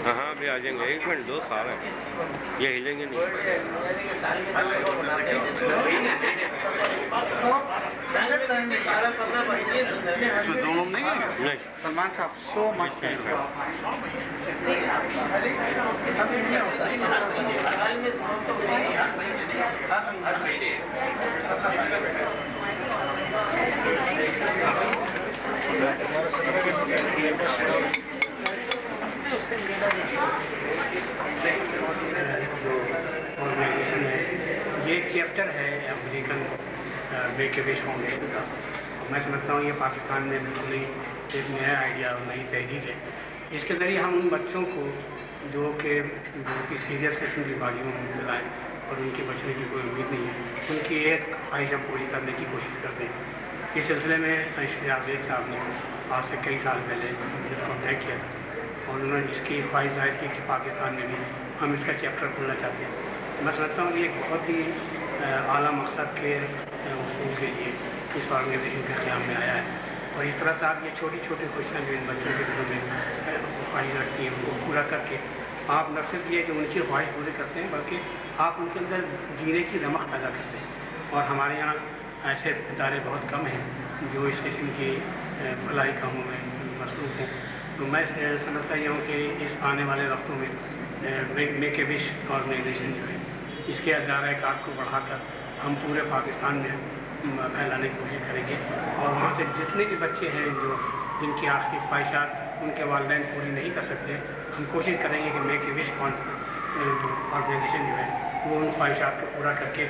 हाँ अभी आ जाएंगे, 1 मिनट 2 साल है, ये हिलेंगे नहीं। इसमें जूम नहीं है? नहीं। सलमान साहब सो मच जो ऑर्गेनाइजेशन है, ये एक चैप्टर है American make a wish foundation का। मैं समझता हूँ ये पाकिस्तान में बिल्कुल ही एक नया आइडिया और नई तहरीक है। इसके ज़रिए हम उन बच्चों को जो कि बहुत ही सीरियस किस्म की बीमारियों में मुब्तला है और उनके बचने की कोई उम्मीद नहीं है, उनकी एक ख्वाहिश हम पूरी करने की कोशिश करते हैं। इस सिलसिले में इश्तियाक बेग साहब ने आज से कई साल पहले मुझे कॉन्टैक्ट किया था और उन्होंने इसकी ख्वाहिश जाहिर की कि पाकिस्तान में भी हम इसका चैप्टर खोलना चाहते हैं। मैं समझता हूँ कि एक बहुत ही आला मकसद के उसूल के लिए इस ऑर्गेनाइजेशन के क़याम में आया है। और इस तरह से आप ये छोटी छोटी खुशियाँ जो इन बच्चों के दिलों में ख्वाहिश रखती हैं उनको पूरा करके आप न सिर्फ ये कि उनकी ख्वाहिश पूरी करते हैं बल्कि आप उनके अंदर जीने की रमक पैदा करते हैं। और हमारे यहाँ ऐसे इदारे बहुत कम हैं जो इस किस्म की भलाई कामों में मसरूफ़ हों। तो मैं समझता ही हूँ कि इस आने वाले वक्तों में मेक ए विश ऑर्गेनाइजेशन जो है इसके अदारा-ए-कार को बढ़ाकर हम पूरे पाकिस्तान में फैलाने की कोशिश करेंगे और वहाँ से जितने भी बच्चे हैं जो जिनकी आखिरी ख्वाहिशात उनके वालिदैन पूरी नहीं कर सकते, हम कोशिश करेंगे कि मेक ए विश ऑर्गेनाइजेशन जो है वो उन ख्वाहिशात को पूरा करके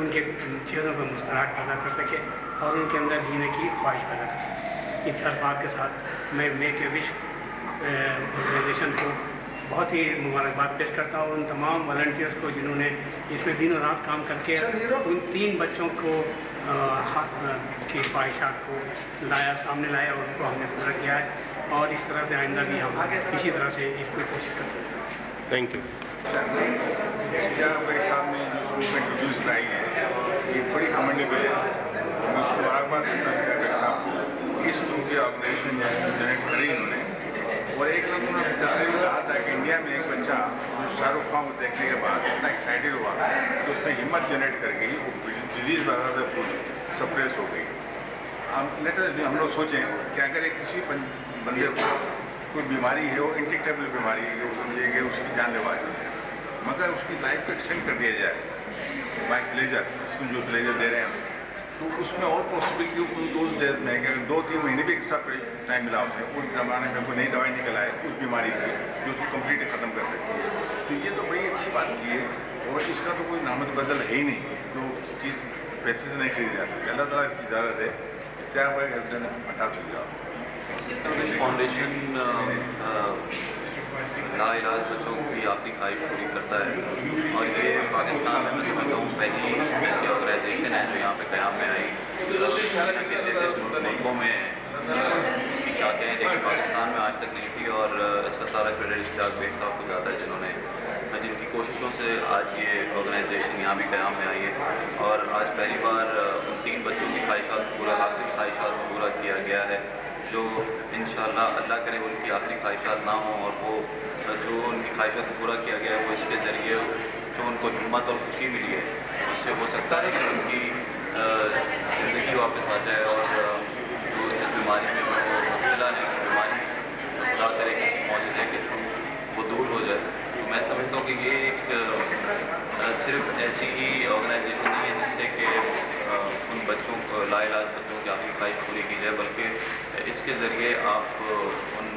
उनके चेहरों पर मुस्कुराहट पैदा कर सके और उनके अंदर जीने की ख्वाहिश पैदा कर सके। इन अल्फाज के साथ मैं मेक ए विश ऑर्गेनाइजेशन को बहुत ही मुबारकबाद पेश करता हूँ उन तमाम वॉलंटियर्स को जिन्होंने इसमें दिन और रात काम करके उन 3 बच्चों को की ख्वाहिशात को सामने लाया और उनको हमने पूरा किया है और इस तरह से आइंदा भी हम इसी तरह से इसमें कोशिश करते हैं। Thank you. इश्तियाक बेग साहब ने जो मूवमेंट इंट्रोड्यूस कराई है ये बड़ी कमेंडेबल है। मैं उसको मुबारकबाद देता हूँ इश्तियाक बेग साहब को, इस उनकी ऑर्गेनाइजेशन जनरेट करी इन्होंने। और एक लोग उन्होंने कहा था कि इंडिया में एक बच्चा जो शाहरुख खान को देखने के बाद इतना एक्साइटेड हुआ तो उसमें हिम्मत जनरेट कर गई, वो डिजीज वगैरह से फुल सप्रेस हो गई। हम लोग सोचें कि अगर एक किसी बंदे को कोई बीमारी है, वो इंट्रीटेबल बीमारी है, वो समझिए कि उसकी जानलेवा है, मगर उसकी लाइफ को एक्सटेंड कर दिया जाए बाय लेजर, इसको जो लेजर दे रहे हैं तो उसमें और पॉसिबिलिटी उस डेज में कि 2-3 महीने भी एक्स्ट्रा टाइम मिला उसे, उस ज़माने में कोई नई दवाई निकल आए उस बीमारी की जो उसको कम्प्लीटली ख़त्म कर सकती है। तो ये तो बड़ी अच्छी बात की है और इसका तो कोई नामत बदल है ही नहीं, जो चीज़ पैसे से नहीं खरीदी जा सकती। अल्लाह ताला इसकी इजाज़त है, इश्तियाक बेग हेल्प हटा चुकी आप फाउंडेशन लाइलाज बच्चों की आखिरी ख्वाहिश पूरी करता है और ये पाकिस्तान में मैं समझता हूँ पहली ऐसी ऑर्गेनाइजेशन है जो यहाँ पे क़याम में आई। मुल्कों में इसकी शाखें हैं लेकिन पाकिस्तान में आज तक नहीं थी और इसका सारा क्रेडिट इश्तियाक बेग साहब को जाता है जिनकी कोशिशों से आज ये ऑर्गेनाइजेशन यहाँ भी क़याम में आई है। और आज पहली बार उन 3 बच्चों की आखिरी ख्वाहिशात पूरा किया गया है जो इंशाअल्लाह अल्लाह करे उनकी आखिरी ख्वाहिशात ना हों और वो जो उनकी ख्वाहिशात को पूरा किया गया है वो इसके ज़रिए जो उनको हिम्मत और खुशी मिली है उससे हो सकता है कि उनकी ज़िंदगी वापस आ जाए और जो जिस बीमारी में वो मुब्तला है बीमारी खुदा करे किसी मौजूदे के थ्रू वो दूर हो जाए। तो मैं समझता हूँ कि ये एक सिर्फ ऐसी ही ऑर्गेनाइजेशन नहीं है जिससे कि उन बच्चों को लाइलाज बच्चों की आखिरी ख्वाहिश पूरी की जाए, बल्कि इसके ज़रिए आप उन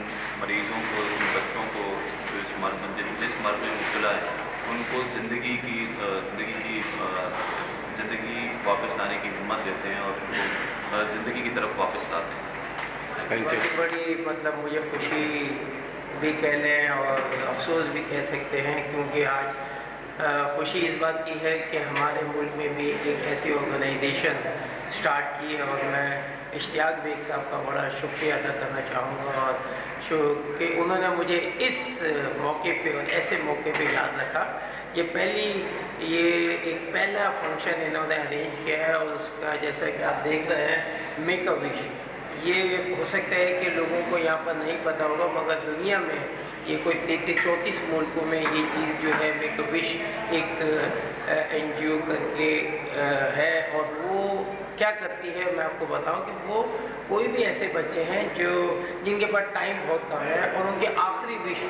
मरीज़ों को उन बच्चों को जिस मर्ज़ में मुब्तला है उनको ज़िंदगी वापस लाने की हिम्मत देते हैं और उनको ज़िंदगी की तरफ वापस लाते हैं। बड़ी मतलब मुझे खुशी भी कह लें और अफसोस भी कह सकते हैं क्योंकि आज खुशी इस बात की है कि हमारे मुल्क में भी एक ऐसी ऑर्गेनाइजेशन स्टार्ट की है और मैं इश्तियाक बेग साहब का बड़ा शुक्रिया अदा करना चाहूँगा और कि उन्होंने मुझे इस मौके पे और ऐसे मौके पे याद रखा। ये एक पहला फंक्शन इन्होंने अरेंज किया है और उसका जैसा कि आप देख रहे हैं मेक अ विश, ये हो सकता है कि लोगों को यहाँ पर नहीं पता होगा मगर दुनिया में ये कोई 33-34 मुल्कों में ये चीज़ जो है मेक अ विश एक NGO करके है, और वो क्या करती है मैं आपको बताऊं कि वो कोई भी ऐसे बच्चे हैं जो जिनके पास टाइम बहुत कम है और उनके आखिरी विश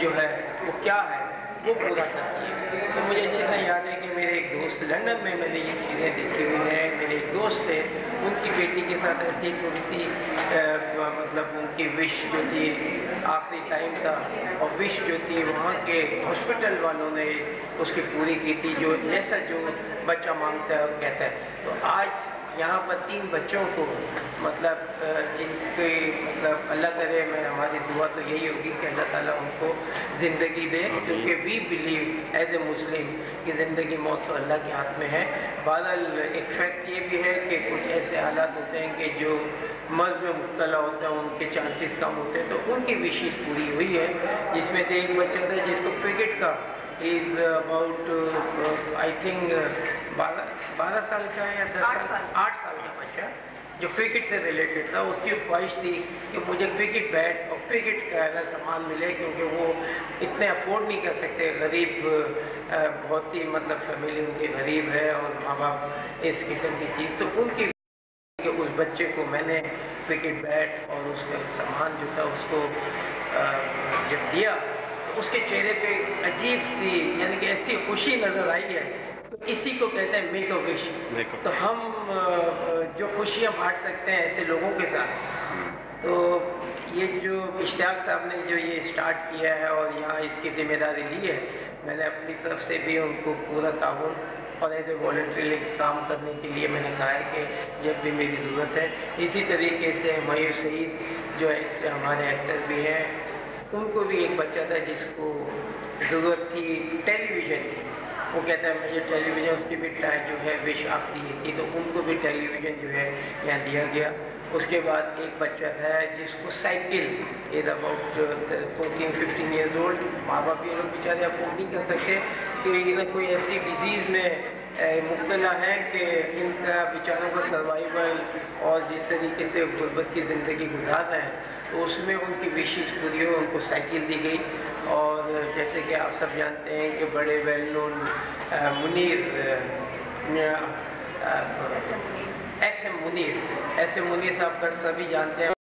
जो है वो क्या है वो पूरा करती है। तो मुझे अच्छी तरह याद है कि मेरे एक दोस्त लंदन में मैंने ये चीज़ें देखी हुई हैं। मेरे एक दोस्त थे, उनकी बेटी के साथ ऐसी थोड़ी सी मतलब उनकी विश जो थी आखिरी टाइम था, और विश जो थी वहाँ के हॉस्पिटल वालों ने उसकी पूरी की थी, जो जैसा जो बच्चा मांगता है और कहता है। तो आज यहाँ पर 3 बच्चों को मतलब जिनके मतलब अल्लाह करे, मैं हमारी दुआ तो यही होगी कि अल्लाह ताला उनको ज़िंदगी दे, क्योंकि वी बिलीव एज ए मुस्लिम कि ज़िंदगी मौत तो अल्लाह के हाथ में है। बहरहाल एक फैक्ट ये भी है कि कुछ ऐसे हालात होते हैं कि जो मर्ज़ में मुब्तला होता है उनके चांसेस कम होते हैं, तो उनकी विशेष पूरी हुई है। जिसमें से एक बच्चा था जिसको क्रिकेट का इज़ अबाउट आई थिंक 12 साल का या 8 साल का बच्चा जो क्रिकेट से रिलेटेड था, उसकी ख्वाहिश थी कि मुझे क्रिकेट बैट और क्रिकेट का सामान मिले, क्योंकि वो इतने अफोर्ड नहीं कर सकते, गरीब बहुत ही मतलब फैमिली उनकी गरीब है और माँ बाप इस किस्म की चीज़। तो उनकी कि उस बच्चे को मैंने क्रिकेट बैट और उसका सामान जो था उसको जब दिया तो उसके चेहरे पे अजीब सी यानी कि ऐसी खुशी नज़र आई है। तो इसी को कहते हैं मेक अ विश। तो हम जो खुशियाँ बांट सकते हैं ऐसे लोगों के साथ, तो ये जो इश्तियाक साहब ने जो ये स्टार्ट किया है और यहाँ इसकी ज़िम्मेदारी ली है, मैंने अपनी तरफ से भी उनको पूरा ताउन और एज ए वॉलंटरी काम करने के लिए मैंने कहा है कि जब भी मेरी ज़रूरत है। इसी तरीके से मयूर सईद जो हमारे एक्टर भी हैं, उनको भी एक बच्चा था जिसको ज़रूरत थी टेलीविज़न की, वो कहता है मुझे टेलीविज़न, उसकी भी जो है विश आखिरी ये थी, तो उनको भी टेलीविज़न जो है यहाँ दिया गया। उसके बाद एक बच्चा था जिसको cycle is about 14-15 years old, माँ बाप ये लोग बेचारे अफोर्ड नहीं कर सकते कि इन्हें कोई ऐसी डिजीज़ में मुब्तला हैं कि इनका बेचारों का सर्वाइवल और जिस तरीके से गुर्बत की ज़िंदगी गुजारना है, तो उसमें उनकी विशेष पूरी हो, उनको साइकिल दी गई। और जैसे कि आप सब जानते हैं कि बड़े well known Munir S M Munir साहब का सभी जानते हैं।